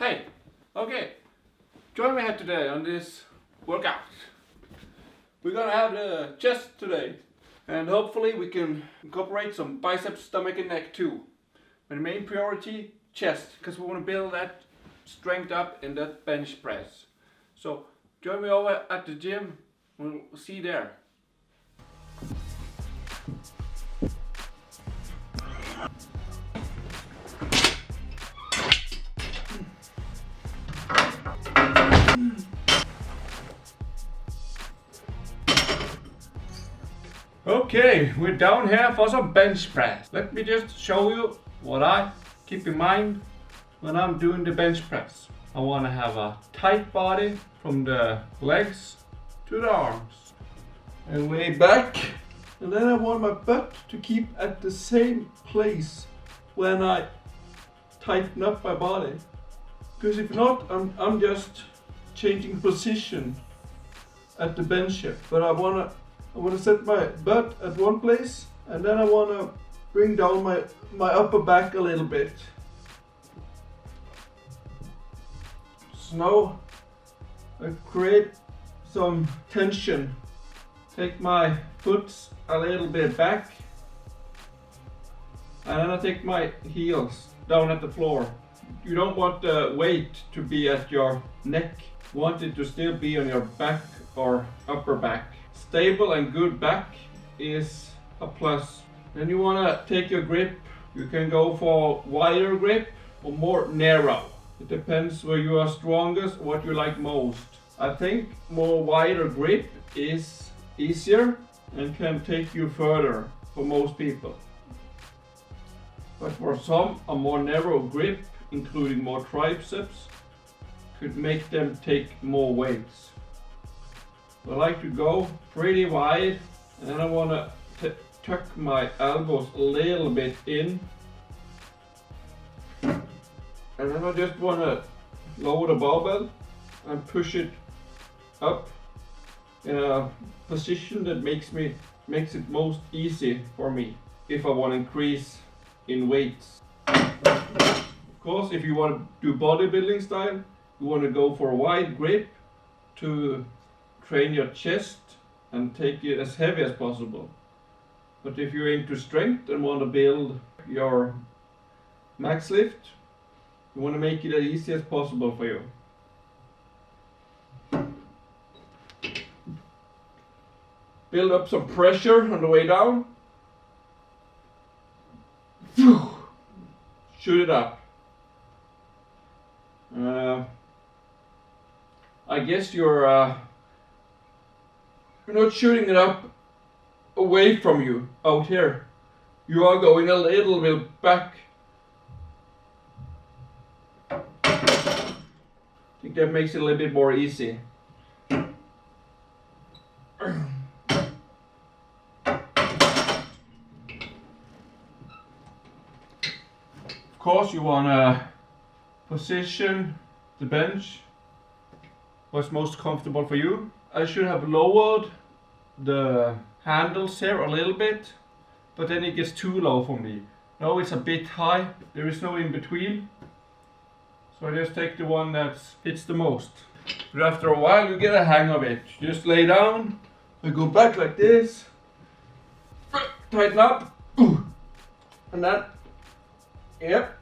Hey, okay, join me here today on this workout. We're gonna have the chest today, and hopefully we can incorporate some biceps, stomach and neck too. But the main priority, chest, because we want to build that strength up in that bench press. So join me over at the gym, we'll see you there. Okay, we're down here for some bench press. Let me just show you what I keep in mind when I'm doing the bench press. I want to have a tight body from the legs to the arms and way back. And then I want my butt to keep at the same place when I tighten up my body. Because if not, I'm just changing position at the bench here. But I want to set my butt at one place, and then I want to bring down my upper back a little bit. So now I create some tension. Take my foot a little bit back, and then I take my heels down at the floor. You don't want the weight to be at your neck. You want it to still be on your back or upper back. Stable and good back is a plus. Then you want to take your grip. You can go for wider grip or more narrow. It depends where you are strongest, what you like most. I think more wider grip is easier and can take you further for most people. But for some, a more narrow grip, including more triceps, could make them take more weights. I like to go pretty wide, and then I want to tuck my elbows a little bit in, and then I just want to lower the barbell and push it up in a position that makes it most easy for me if I want to increase in weights. Of course, if you want to do bodybuilding style, you want to go for a wide grip to train your chest and take it as heavy as possible. But if you're into strength and want to build your max lift, you want to make it as easy as possible for you. Build up some pressure on the way down. Shoot it up. I guess you're not shooting it up away from you out here. You are going a little bit back. I think that makes it a little bit more easy. Of course, you want to position the bench what's most comfortable for you. I should have lowered the handles here a little bit, but then it gets too low for me. Now it's a bit high, there is no in between. So I just take the one that hits the most. But after a while you get a hang of it. Just lay down, I go back like this, tighten up, and then, yep.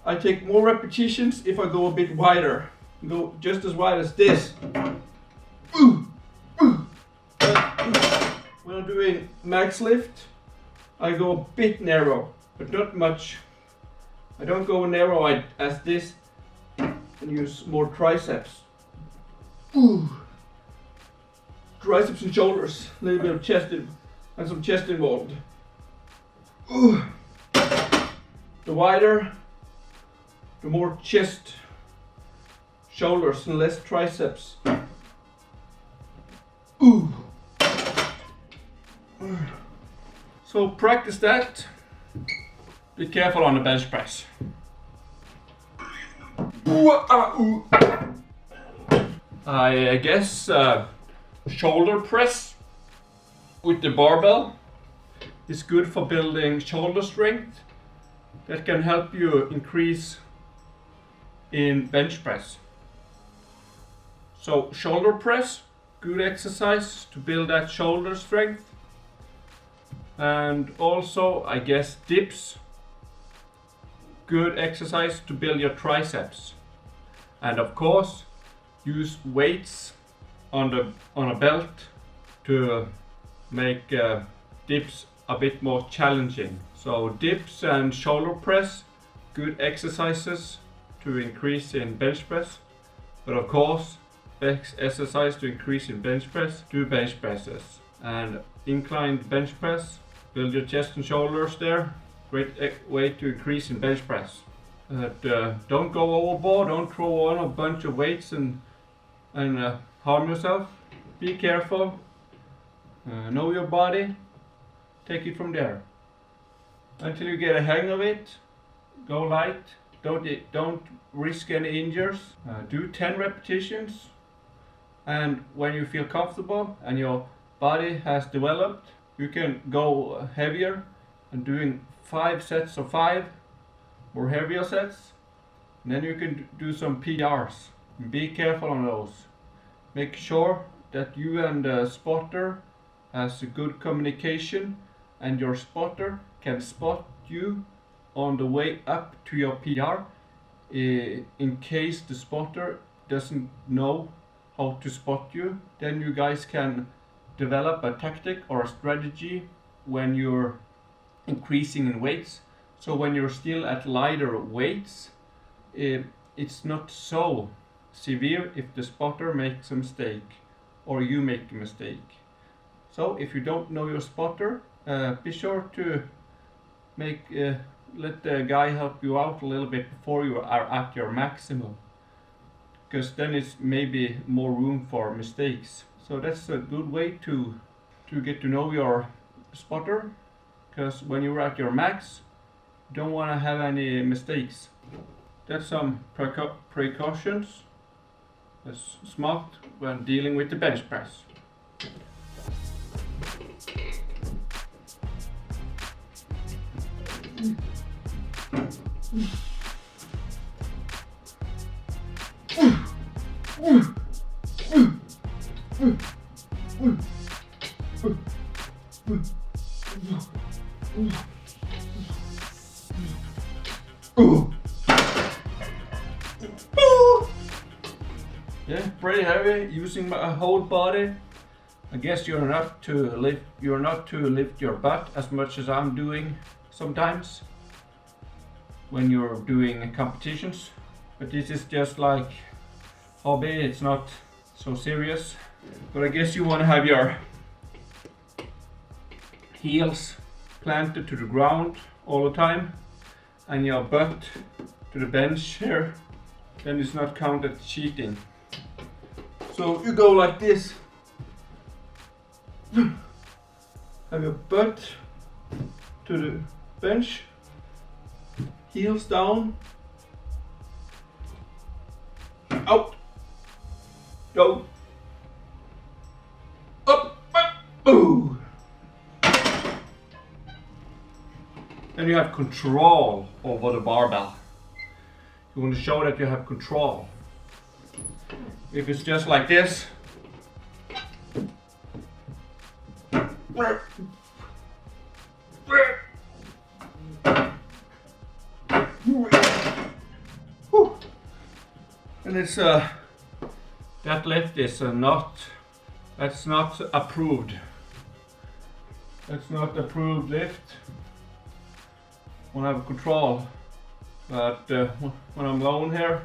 I take more repetitions if I go a bit wider. Go just as wide as this. When I'm doing max lift, I go a bit narrow, but not much. I don't go narrow as this and use more triceps. Triceps and shoulders, a little bit of chest and some chest involved. The wider, the more chest, shoulders and less triceps. So practice that. Be careful on the bench press. I guess shoulder press with the barbell is good for building shoulder strength. That can help you increase in bench press. So shoulder press, good exercise to build that shoulder strength. And also I guess dips, good exercise to build your triceps. And of course use weights on a belt to make dips a bit more challenging. So dips and shoulder press, good exercises to increase in bench press. But of course, best exercise to increase in bench press, do bench presses. And inclined bench press, build your chest and shoulders there. Great way to increase in bench press. Don't go overboard, don't throw on a bunch of weights and harm yourself. Be careful, know your body, take it from there. Until you get a hang of it, go light, don't risk any injuries. Do 10 repetitions, and when you feel comfortable and your body has developed, you can go heavier and doing 5 sets of 5 more heavier sets. And then you can do some PRs. Be careful on those. Make sure that you and the spotter has a good communication and your spotter can spot you on the way up to your PR. In case the spotter doesn't know how to spot you, then you guys can develop a tactic or a strategy when you're increasing in weights. So when you're still at lighter weights, it's not so severe if the spotter makes a mistake or you make a mistake. So if you don't know your spotter, be sure to let the guy help you out a little bit before you are at your maximum, because then it's maybe more room for mistakes. So that's a good way to get to know your spotter, because when you're at your max, you don't want to have any mistakes. That's some precautions. That's smart when dealing with the bench press. Yeah, pretty heavy, using my whole body. I guess you're not to lift your butt as much as I'm doing sometimes when you're doing competitions. But this is just like hobby, it's not so serious. But I guess you want to have your heels planted to the ground all the time and your butt to the bench here. Then it's not counted cheating. So you go like this. Have your butt to the bench, heels down, out, down, up, ooh. Then you have control over the barbell. You want to show that you have control. If it's just like this, and it's that lift is that's not approved. That's not approved lift. I want to have control, but when I'm alone here,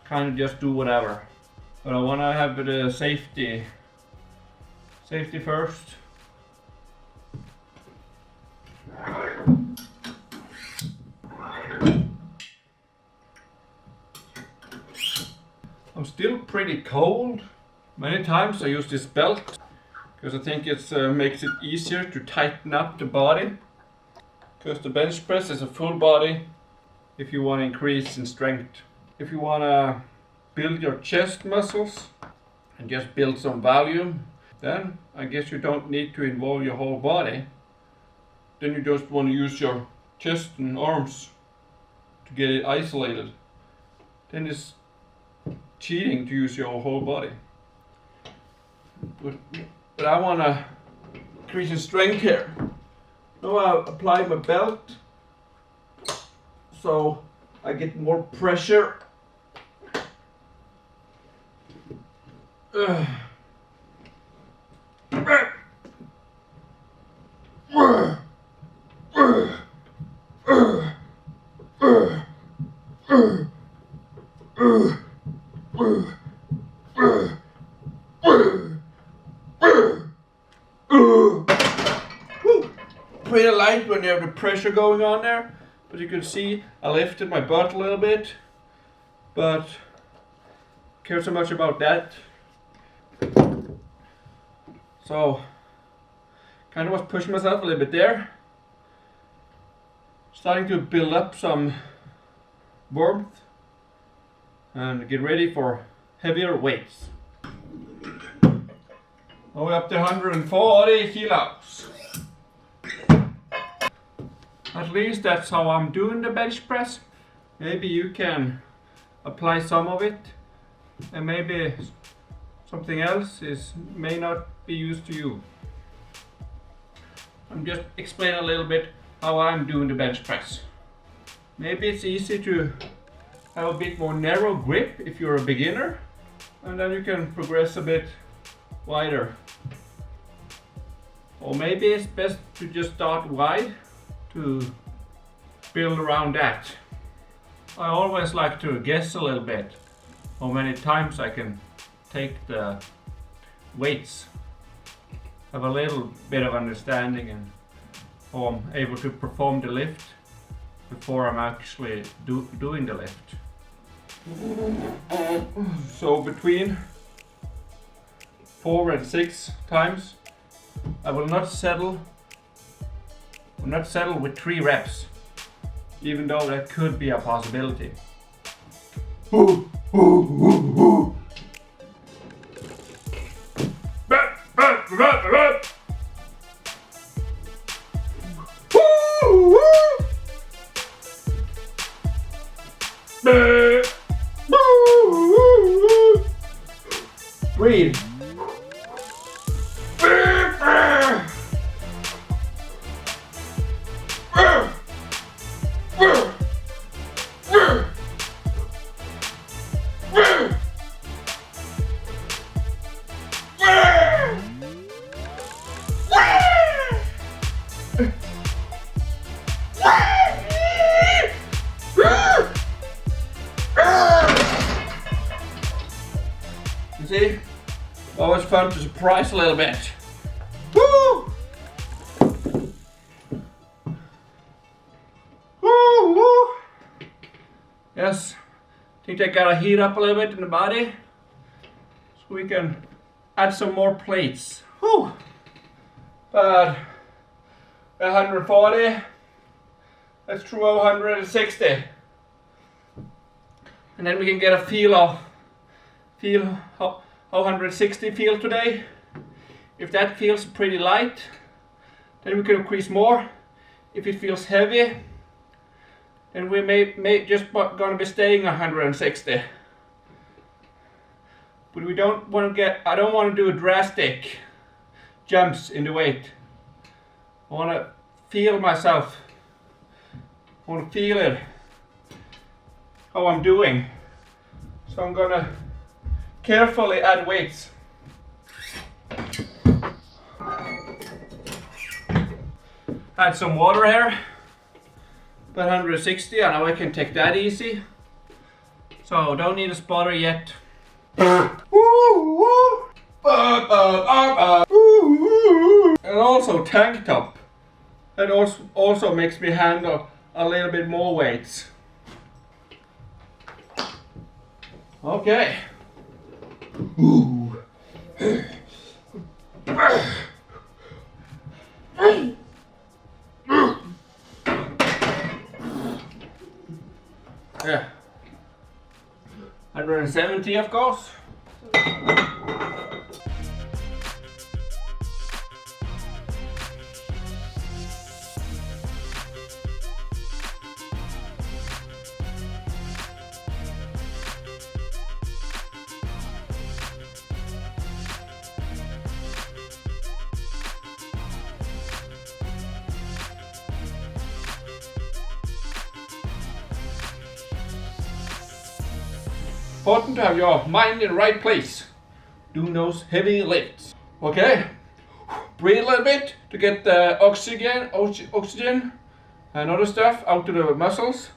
kind of just do whatever. But I want to have the safety first. I'm still pretty cold. Many times I use this belt because I think it makes it easier to tighten up the body. Because the bench press is a full body if you want to increase in strength. If you want to build your chest muscles, and just build some volume, then I guess you don't need to involve your whole body. Then you just want to use your chest and arms to get it isolated. Then it's cheating to use your whole body. But I want to increase in strength here. Now I apply my belt so I get more pressure. Pretty light when you have the pressure going on there, but you can see I lifted my butt a little bit, but care so much about that. So kind of was pushing myself a little bit there, starting to build up some warmth and get ready for heavier weights. Now we're up to 140 kilos. At least that's how I'm doing the bench press. Maybe you can apply some of it, and maybe something else may not be used to you. I'm just explaining a little bit how I'm doing the bench press. Maybe it's easy to have a bit more narrow grip if you're a beginner, and then you can progress a bit wider. Or maybe it's best to just start wide to build around that. I always like to guess a little bit how many times I can take the weights. Have a little bit of understanding and how I'm able to perform the lift before I'm actually doing the lift. So between 4 and 6 times I will not settle with 3 reps, even though that could be a possibility. Breathe. You see? Always fun to surprise a little bit. Woo! Woo, woo. Yes, I think I gotta heat up a little bit in the body so we can add some more plates. Woo! But 140, let's try 160. And then we can get a feel how 160 feel today. If that feels pretty light, then we can increase more. If it feels heavy, then we may just gonna be staying 160. But we don't want to I don't want to do drastic jumps in the weight. I want to feel myself. I want to feel it, how I'm doing. So I'm gonna carefully add weights. Add some water here. About 160, I know I can take that easy. So don't need a spotter yet. And also tank top. That also makes me handle a little bit more weights. Okay. Yeah. 170 of course. Important to have your mind in the right place. Doing those heavy lifts. Okay, breathe a little bit to get the oxygen and other stuff out to the muscles.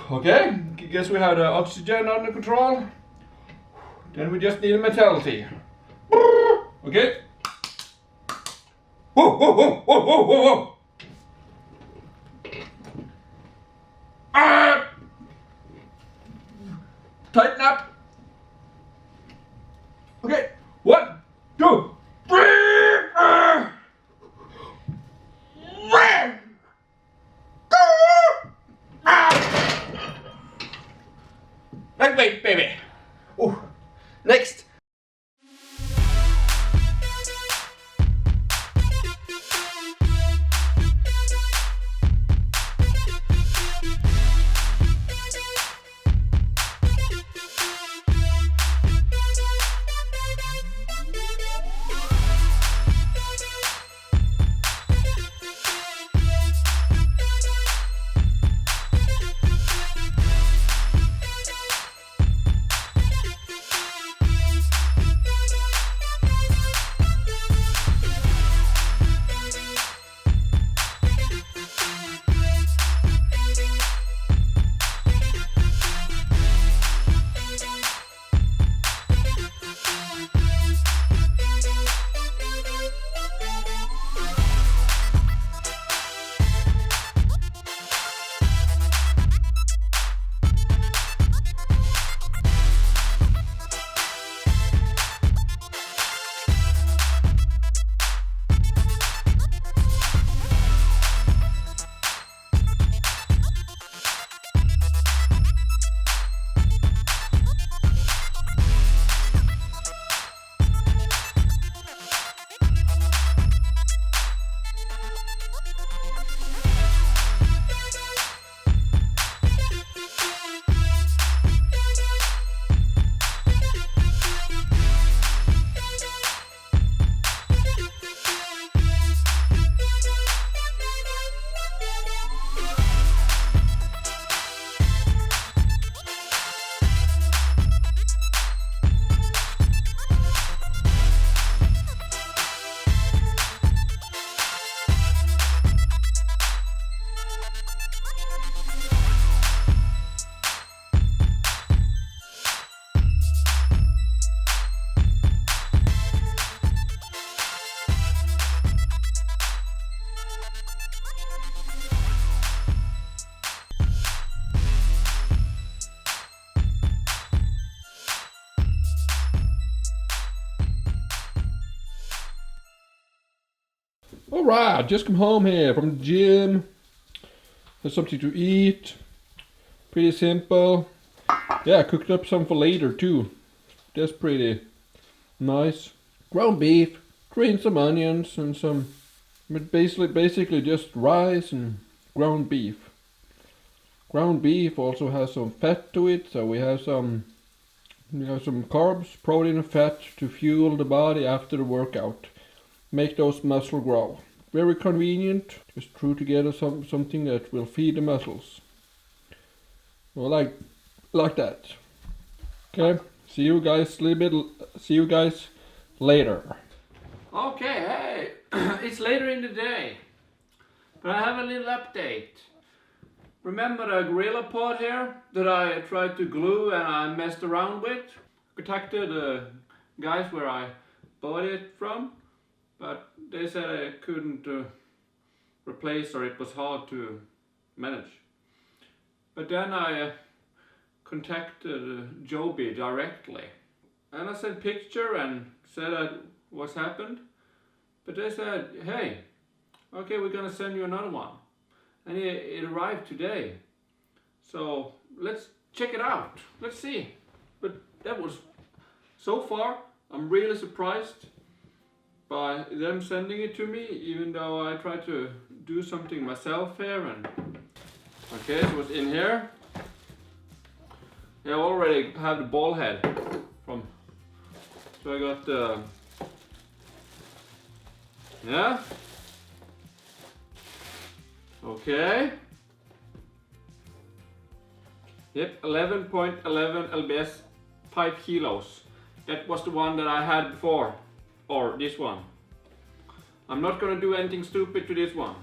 Okay, guess we have the oxygen under control. Then we just need a mentality. Okay. Whoa, whoa, whoa, whoa, whoa, whoa, whoa. Tighten up. Okay, 1, 2, 3. Lightweight, baby. Ooh. Next. Alright, just come home here from the gym. There's something to eat. Pretty simple. Yeah, I cooked up some for later too. That's pretty nice. Ground beef, drained some onions and some, but basically just rice and ground beef. Ground beef also has some fat to it, so we have some carbs, protein and fat to fuel the body after the workout. Make those muscles grow. Very convenient. Just threw together something that will feed the muscles. Well, like that. Okay. See you guys later. Okay, hey, it's later in the day, but I have a little update. Remember the Gorilla Pod here that I tried to glue and I messed around with? Contacted the guys where I bought it from, but they said I couldn't replace, or it was hard to manage. But then I contacted Joby directly, and I sent picture and said what's happened. But they said, hey, okay, we're gonna send you another one, and it arrived today. So let's check it out. Let's see. But that was, so far, I'm really surprised by them sending it to me, even though I tried to do something myself here. And okay, so it's in here. I already have the ball head from, so I got the, yeah, okay, yep, 11.11 lbs, 5 kilos. That was the one that I had before, or this one. I'm not gonna do anything stupid to this one.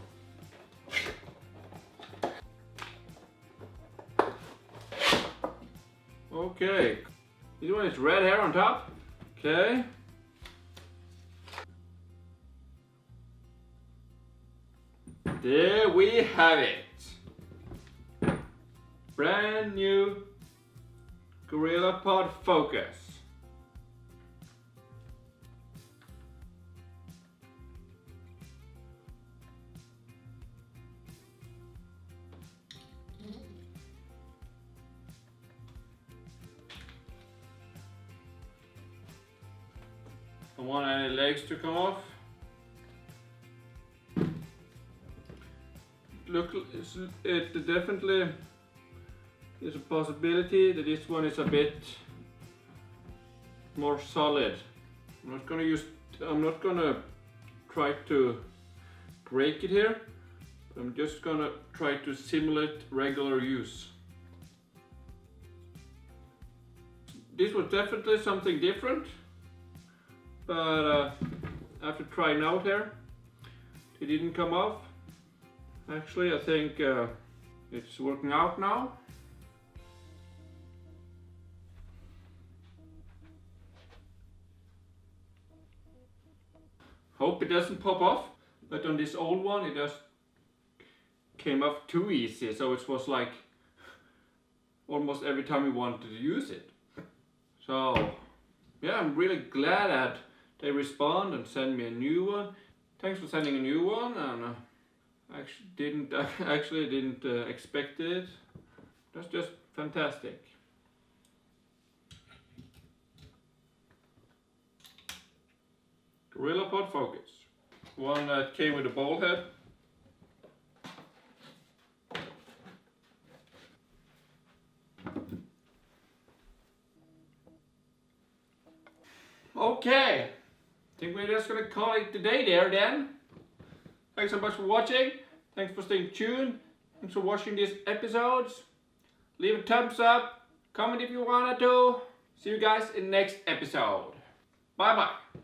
Okay, this one is red hair on top. Okay. There we have it. Brand new GorillaPod Focus. Don't want any legs to come off. Look, it definitely is a possibility that this one is a bit more solid. I'm not gonna try to break it here. I'm just gonna try to simulate regular use. This was definitely something different, but after trying out here, it didn't come off. Actually, I think it's working out now. Hope it doesn't pop off, but on this old one it just came off too easy, so it was like almost every time we wanted to use it. So yeah, I'm really glad that they respond and send me a new one. Thanks for sending a new one, and actually didn't expect it. That's just fantastic. GorillaPod Focus. One that came with a ball head. Okay, I think we're just gonna call it the day there then. Thanks so much for watching. Thanks for staying tuned. Thanks for watching these episodes. Leave a thumbs up. Comment if you wanted to. See you guys in the next episode. Bye bye.